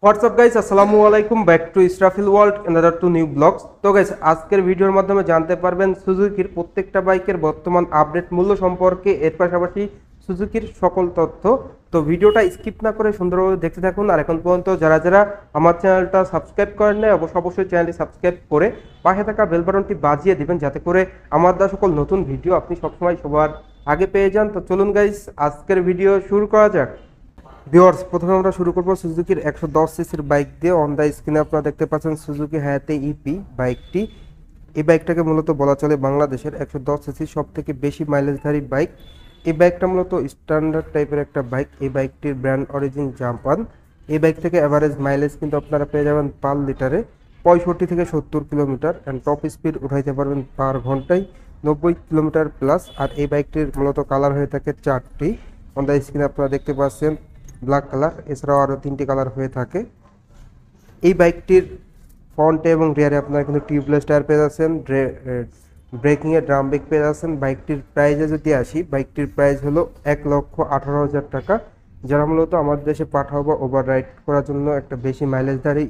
WhatsApp guys, আসসালামু আলাইকুম। Back to Israfil world, another to new blogs. তো গাইস, আজকের ভিডিওর মাধ্যমে জানতে পারবেন সুজুকির প্রত্যেকটা বাইকের বর্তমান আপডেট মূল্য সম্পর্কে, এর পাশাপাশি সুজুকির সকল তথ্য। তো ভিডিওটা স্কিপ না করে সুন্দরভাবে দেখতে থাকুন। আর এখন পর্যন্ত যারা যারা আমার চ্যানেলটা সাবস্ক্রাইব করেন না, অবশ্যই চ্যানেলটি সাবস্ক্রাইব করে পাশে থাকা বেল বাটনটি বাজিয়ে দিবেন, যাতে করে আমার দেওয়া সকল নতুন ভিডিও আপনি সবসময় সবার আগে পেয়ে যান। তো চলুন গাইস, আজকের ভিডিও শুরু করা যাক। ভিউয়ার্স, প্রথমে আমরা শুরু করব সুজুকির 110 সিসির বাইক দিয়ে। অন দ্য স্ক্রিনে আপনারা দেখতে পাচ্ছেন সুজুকি হায়াতে ইপি বাইকটি। এই বাইকটাকে মূলত বলা চলে বাংলাদেশের 110 সিসির সব থেকে বেশি মাইলেজধারী বাইক। এই বাইকটা মূলত স্ট্যান্ডার্ড টাইপের একটা বাইক। এই বাইকটির ব্র্যান্ড অরিজিন জাপান। এই বাইক থেকে অ্যাভারেজ মাইলেজ কিন্তু আপনারা পেয়ে যাবেন পার লিটারে 65 থেকে 70 কিলোমিটার, অ্যান্ড টপ স্পিড উঠাইতে পারবেন পার ঘন্টায় 90 কিলোমিটার প্লাস। আর এই বাইকটির মূলত কালার হয়ে থাকে চারটি। অন দ্য স্ক্রিনে আপনারা দেখতে পাচ্ছেন ব্ল্যাক কালার, এছাড়াও আরও 3টি কালার হয়ে থাকে। এই বাইকটির ফ্রন্টে এবং রিয়ারে আপনারা কিন্তু টিউবলেস টায়ার পেয়ে যাচ্ছেন, ব্রেকিংয়ে ড্রাম ব্রেক পেয়ে যাচ্ছেন। বাইকটির প্রাইসে যদি আসি, বাইকটির প্রাইস হলো 1,18,000 টাকা। যারা মূলত আমাদের দেশে পাঠাও বা ওভার রাইড করার জন্য একটা বেশি মাইলেজধারী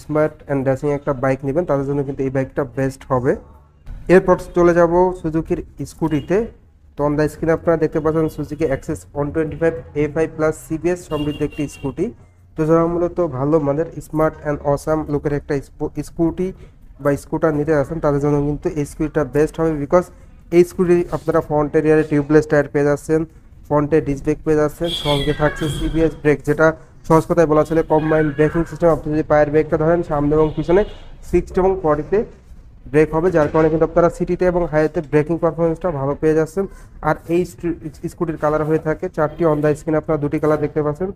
স্মার্ট অ্যান্ড ড্যাশিং একটা বাইক নেবেন, তাদের জন্য কিন্তু এই বাইকটা বেস্ট হবে। এরপর চলে যাব সুজুকির স্কুটিতে। তো অন দ্য স্ক্রিনে আপনারা দেখতে পাচ্ছেন Suzuki access 125 A5 plus CBS সমৃদ্ধ একটি স্কুটি। তো যারা মূলত ভালো মানের স্মার্ট অ্যান্ড অসাম লুকের একটা স্কুটি বা স্কুটার নিতে আসেন, তাদের জন্য কিন্তু এই স্কুটিটা বেস্ট হবে। বিকজ এই স্কুটি আপনারা ফ্রন্ট এরিয়ারে টিউবলেস টায়ার পেয়ে যাচ্ছেন, ফ্রন্টে ডিস্ক ব্রেক পেয়ে যাচ্ছেন, সঙ্গে থাকছে সিবিএস ব্রেক, যেটা সহজ কথায় বলা চলে কম্বাইন্ড ব্রেকিং সিস্টেম। আপনি যদি পায়ের ব্রেকটা ধরেন, সামনে এবং পিছনে 60 এবং 40-তে ব্রেক হবে, যার কারণে কিন্তু আপনারা সিটিতে এবং হাইওয়েতে ব্রেকিং পারফরমেন্সটা ভালো পেয়ে যাচ্ছেন। আর এই স্কুটির কালার হয়ে থাকে চারটি। অন দ্য স্ক্রিনে আপনারা দুটি কালার দেখতে পাচ্ছেন,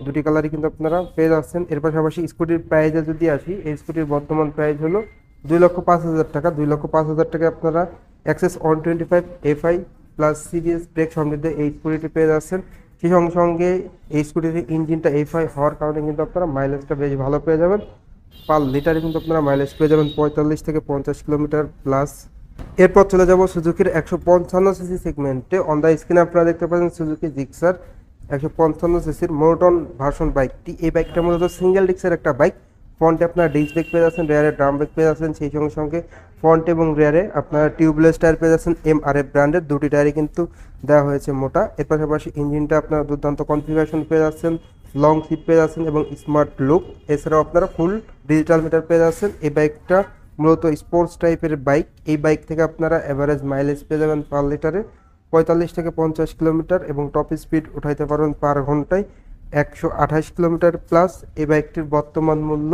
দুটি কালারই কিন্তু আপনারা পেয়ে যাচ্ছেন। এর পাশাপাশি স্কুটির প্রাইসে যদি আসি, এই স্কুটির বর্তমান প্রাইস হলো 2,05,000 টাকা। 2,05,000 টাকায় আপনারা access 125 A5 plus CBS brake সমৃদ্ধ এই স্কুটিটি পেয়ে যাচ্ছেন। সেই সঙ্গে সঙ্গে এই স্কুটির ইঞ্জিনটা A5 হওয়ার কারণে কিন্তু আপনারা মাইলেজটা বেশ ভালো পেয়ে যাবেন। পার লিটারে কিন্তু আপনারা মাইলেজ পেয়ে যাবেন 45 থেকে 50 কিলোমিটার প্লাস। এরপর চলে যাব সুজুকির 155 সিসি সেগমেন্টে। অন দ্য স্ক্রিনে আপনারা দেখতে পাচ্ছেন সুজুকি জিক্সার 155 সিসির মোনোটন ভার্সন বাইকটি। এই বাইকটা মূলত সিঙ্গেল ডিস্কের একটা বাইক। ফ্রন্টে আপনারা ডিস্ক ব্রেক পেয়ে যাচ্ছেন, রেয়ারে ড্রাম ব্রেক পেয়ে যাচ্ছেন, সেই সঙ্গে সঙ্গে ফ্রন্ট এবং রেয়ারে আপনারা টিউবলেস টায়ার পেয়ে যাচ্ছেন। MRF ব্র্যান্ডের দুটি টায়ারই কিন্তু দেওয়া হয়েছে মোটা। এর পাশাপাশি ইঞ্জিনটা আপনারা দুর্দান্ত কনফিগারেশন পেয়ে যাচ্ছেন, লং সিট পেয়ে যাচ্ছেন এবং স্মার্ট লুক। এছাড়াও আপনারা ফুল ডিজিটাল মিটার পেয়ে যাচ্ছেন। এই বাইকটা মূলত স্পোর্টস টাইপের বাইক। এই বাইক থেকে আপনারা অ্যাভারেজ মাইলেজ পেয়ে যাবেন পার লিটারে 45 থেকে 50 কিলোমিটার, এবং টপ স্পিড উঠাইতে পারবেন পার ঘন্টায় 128 কিলোমিটার প্লাস। এই বাইকটির বর্তমান মূল্য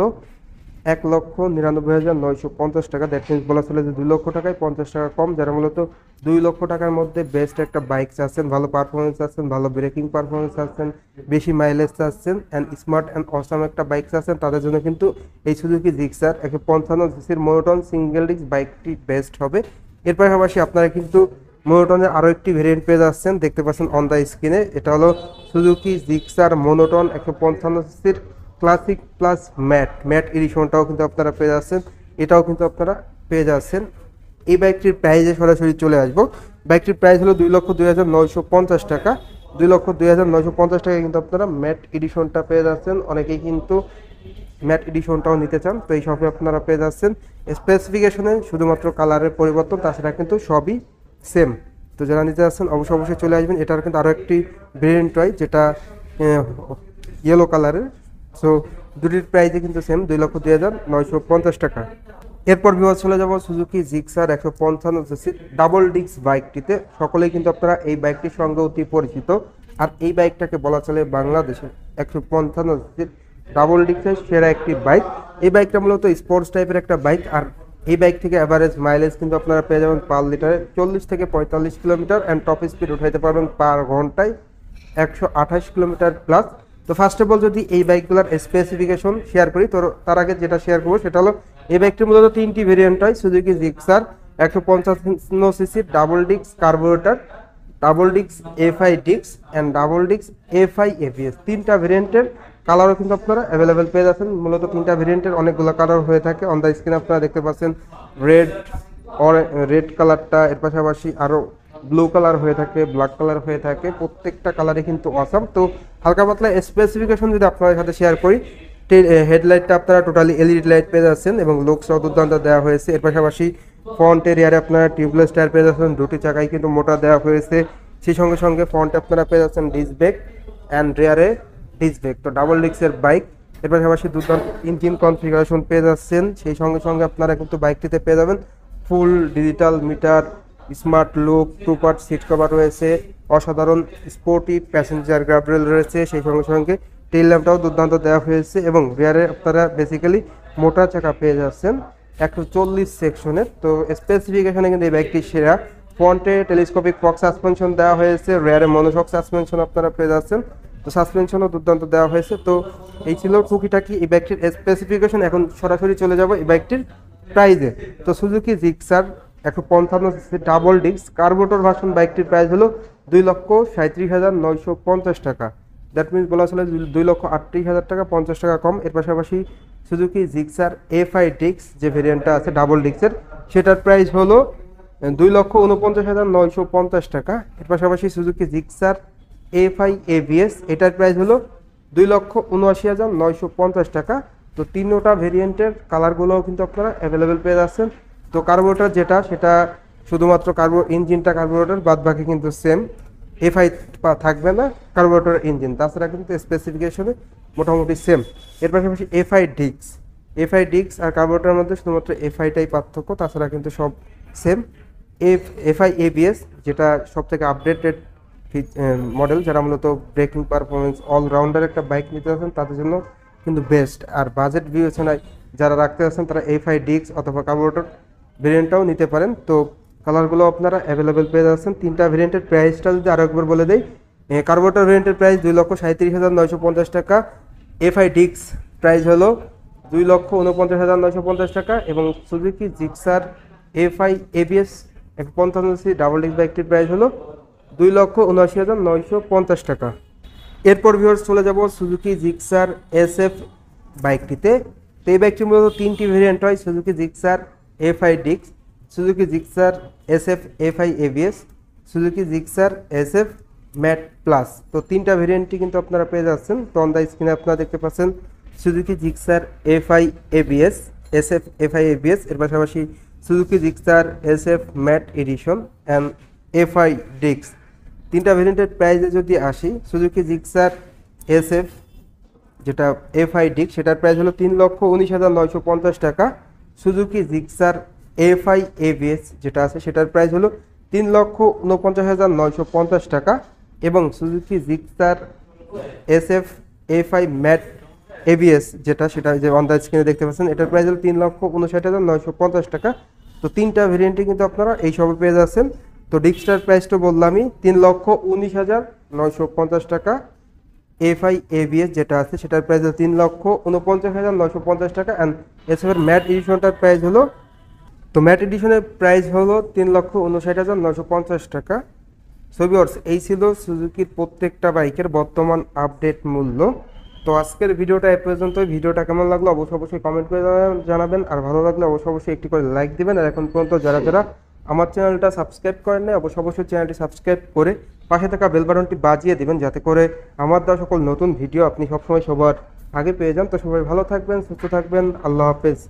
1,99,950 টাকা। দ্যাট মিনস বলা চলে যে 2 লক্ষ টাকায় 50 টাকা কম। যারা মূলত 2 লক্ষ টাকার মধ্যে বেস্ট একটা বাইক চাচ্ছেন, ভালো পারফরমেন্স চাচ্ছেন, ভালো ব্রেকিং পারফরমেন্স চাচ্ছেন, বেশি মাইলেজ চাচ্ছেন, অ্যান্ড স্মার্ট অ্যান্ড অসাম একটা বাইক চাচ্ছেন, তাদের জন্য কিন্তু এই সুজুকি জিক্সার 155 সিসির মোনোটন সিঙ্গেল ডিস্ক বাইকটি বেস্ট হবে। এর পাশাপাশি আপনারা কিন্তু মোনোটনের আরও একটি ভেরিয়েন্ট পেয়ে যাচ্ছেন, দেখতে পাচ্ছেন অন দ্য স্ক্রিনে। এটা হলো সুজুকি জিক্সার মোনোটন 155 সিসির ক্লাসিক প্লাস ম্যাট এডিশনটাও কিন্তু আপনারা পেয়ে যাচ্ছেন। এটাও কিন্তু আপনারা পেয়ে যাচ্ছেন। এই বাইকটির প্রাইসে সরাসরি চলে আসবো। বাইকটির প্রাইস হলো 2,02,950 টাকা। 2,02,950 টাকায় কিন্তু আপনারা ম্যাট এডিশনটা পেয়ে যাচ্ছেন। অনেকেই কিন্তু ম্যাট এডিশনটাও নিতে চান, তো এই সবই আপনারা পেয়ে যাচ্ছেন। স্পেসিফিকেশনে শুধুমাত্র কালারের পরিবর্তন, তাছাড়া কিন্তু সবই সেম। তো যারা নিতে যাচ্ছেন অবশ্যই চলে আসবেন। এটার কিন্তু আরও একটি ভেরিয়েন্ট হয়, যেটা ইয়েলো কালারের। সো দুটির প্রাইসে কিন্তু সেম, 2,02,950 টাকা। এরপর বিভাগ চলে যাব Suzuki Gixxer 155 CC double disc বাইকটিতে। সকলেই কিন্তু আপনারা এই বাইকটির সঙ্গে অতি পরিচিত। আর এই বাইকটাকে বলা চলে বাংলাদেশের 155 সিসির ডাবল ডিস্কের সেরা একটি বাইক। এই বাইকটা মূলত স্পোর্টস টাইপের একটা বাইক। আর এই বাইক থেকে অ্যাভারেজ মাইলেজ কিন্তু আপনারা পেয়ে যাবেন পার লিটারে 40 থেকে 45 কিলোমিটার, অ্যান্ড টপ স্পিড উঠাইতে পারবেন পার ঘন্টায় 128 কিলোমিটার প্লাস। তো ফার্স্ট অফ অল যদি এই বাইকগুলোর স্পেসিফিকেশন শেয়ার করি, তো তার আগে যেটা শেয়ার করবো সেটা হলো এই বাইকটির মূলত 3টি ভেরিয়েন্ট হয়। সুজুকি জিক্সার 155 সিসির double disc carburettor, double disc A5 disc and double disc A5 ABS। 3টা ভেরিয়েন্টের কালারও কিন্তু আপনারা অ্যাভেলেবেল পেয়ে যাচ্ছেন। মূলত 3টা ভেরিয়েন্টের অনেকগুলো কালার হয়ে থাকে। অন দ্য স্ক্রিনে আপনারা দেখতে পাচ্ছেন রেড কালারটা, এর পাশাপাশি আরও ব্লু কালার হয়ে থাকে, ব্ল্যাক কালার হয়ে থাকে। প্রত্যেকটা কালারই কিন্তু অসাম। তো হালকা পাতলা স্পেসিফিকেশন যদি আপনাদের সাথে শেয়ার করি, হেডলাইটটা আপনারা টোটালি এলইডি লাইট পেয়ে যাচ্ছেন এবং লুকসটাও দুর্দান্ত দেওয়া হয়েছে। এর পাশাপাশি ফ্রন্টের এরিয়ারে আপনারা টিউবলেস টায়ার পেয়ে যাচ্ছেন, দুটি চাকাই কিন্তু মোটা দেওয়া হয়েছে। সেই সঙ্গে সঙ্গে ফ্রন্টে আপনারা পেয়ে যাচ্ছেন ডিস্ক ব্রেক অ্যান্ড রেয়ারে ডিস্ক ব্রেক, তো ডাবল ডিস্কের বাইক। এর পাশাপাশি দুর্দান্ত ইঞ্জিন কনফিগারেশন পেয়ে যাচ্ছেন। সেই সঙ্গে সঙ্গে আপনারা কিন্তু বাইকটিতে পেয়ে যাবেন full digital meter, smart look, 2 part seat cover রয়েছে, অসাধারণ স্পোর্টি প্যাসেঞ্জার গার্ডরেল রয়েছে। সেই সঙ্গে সঙ্গে টেইল ল্যাম্পটাও দুর্দান্ত দেওয়া হয়েছে এবং রিয়ারে আপনারা বেসিক্যালি মোটা চাকা পেয়ে যাচ্ছেন 140 সেকশনের। তো স্পেসিফিকেশনে কিন্তু এই বাইকটি সেরা। ফ্রন্টে টেলিস্কোপিক ফক সাসপেনশন দেওয়া হয়েছে, রিয়ারে মনোশক সাসপেনশন আপনারা পেয়ে যাচ্ছেন। তো সাসপেনশনও দুর্দান্ত দেওয়া হয়েছে। তো এই ছিল টুকিটাকি এই বাইকটির স্পেসিফিকেশন। এখন সরাসরি চলে যাব এই বাইকটির প্রাইজে। তো Suzuki Gixxer 155 CC double disc carburettor version বাইকটির প্রাইস হলো 2,37,950 টাকা। দ্যাট মিনস বলা চলে 2,38,000 টাকা, 50 টাকা কম। এর পাশাপাশি সুজুকি জিক্সার এফআই ডিস্ক যে ভেরিয়েন্টটা আছে ডাবল ডিস্কের, সেটার প্রাইস হলো 2,49,950 টাকা। এর পাশাপাশি সুজুকি জিক্সার এফআই এবিএস, এটার প্রাইস হলো 2,79,950 টাকা। তো তিনটা ভেরিয়েন্টের কালারগুলোও কিন্তু আপনারা অ্যাভেলেবেল পেয়ে যাচ্ছেন। তো কার্বোরেটর যেটা, সেটা শুধুমাত্র ইঞ্জিনটা কার্বোরেটর, বাদ বাকি কিন্তু সেম। এফআই থাকবে না কার্বোরেটর ইঞ্জিন, তাছাড়া কিন্তু স্পেসিফিকেশনে মোটামুটি সেম। এর পাশাপাশি এফআই ডিস্ক আর কার্বোরেটরের মধ্যে শুধুমাত্র এফআইটাই পার্থক্য, তাছাড়া কিন্তু সব সেম। এফআই এবিএস যেটা সব থেকে আপডেটেড মডেল, যারা মূলত ব্রেকিং পারফরমেন্স অলরাউন্ডার একটা বাইক নিতে যাচ্ছেন তাদের জন্য কিন্তু বেস্ট। আর বাজেট বিবেচনায় যারা রাখতে যাচ্ছেন তারা এফআই ডিস্ক অথবা কার্বোরেটর ভেরিয়েন্টটাও নিতে পারেন। তো কালারগুলো আপনারা অ্যাভেলেবেল পেয়ে যাচ্ছেন। তিনটা ভেরিয়েন্টের প্রাইসটা যদি আরও একবার বলে দেই, কার্বোরেটর ভেরিয়েন্টের প্রাইস 2,37,950 টাকা, এফআই ডিস্ক প্রাইস হলো 2,49,950 টাকা এবং Suzuki Gixxer FI ABS 155 CC double disk বাইকটির প্রাইস হলো 2,79,950 টাকা। এরপর ভিউয়ার্স চলে যাব সুজুকি জিক্সার এসএফ বাইকটিতে। তো এই বাইকটি মূলত তিনটি ভেরিয়েন্ট হয়, Suzuki Gixxer FI disc, Suzuki Gixxer SF FI ABS, Suzuki Gixxer SF matt plus. তো তিনটা ভেরিয়েন্টই কিন্তু আপনারা পেয়ে যাচ্ছেন। তো অন দ্য স্ক্রিনে আপনারা দেখতে পাচ্ছেন Suzuki Gixxer FI ABS, SF FI ABS, এর পাশাপাশি Suzuki Gixxer SF matt edition and FI disc. তিনটা ভেরিয়েন্টের প্রাইসে যদি আসি, সুজুকি জিক্সার এসএফ যেটা এফআই ডিস্ক, সেটার প্রাইস হলো 3,19,950 টাকা। সুজুকি জিক্সার এফআই এবিএস যেটা আছে সেটার প্রাইস হলো 3,49,950 টাকা এবং Suzuki Gixxer SF FI matt ABS যেটা, সেটা যে অন দ্য স্ক্রিনে দেখতে পাচ্ছেন, এটার প্রাইস হলো 3,59,950 টাকা। তো তিনটা ভেরিয়েন্টে কিন্তু আপনারা এই সবে পেয়ে যাচ্ছেন। তো ডিস্কটার প্রাইসটা বললামই 3,19,950 টাকা। এফআই এবিএস যেটা আছে সেটার প্রাইস হলো 3,49,950 টাকা অ্যান্ড এসএফের ম্যাট এডিশনটার প্রাইস হলো, তো ম্যাট এডিশনের প্রাইস হলো 3,59,950 টাকা। সো ভিউয়ার্স, এই ছিল সুজুকির প্রত্যেকটা বাইকের বর্তমান আপডেট মূল্য। তো আজকের ভিডিওটা এ পর্যন্ত। ভিডিওটা কেমন লাগলো অবশ্যই কমেন্ট করে জানাবেন, আর ভালো লাগলে অবশ্যই একটি করে লাইক দিবেন। আর এখন পর্যন্ত যারা আমার চ্যানেলটা সাবস্ক্রাইব করেন না, অবশ্যই চ্যানেলটি সাবস্ক্রাইব করে পাশে থাকা বেল বাটনটি বাজিয়ে দিবেন, যাতে করে আমার দেওয়া সকল নতুন ভিডিও আপনি সবসময় সবার আগে পেয়ে যান। তো সবাই ভালো থাকবেন, সুস্থ থাকবেন, আল্লাহ হাফেজ।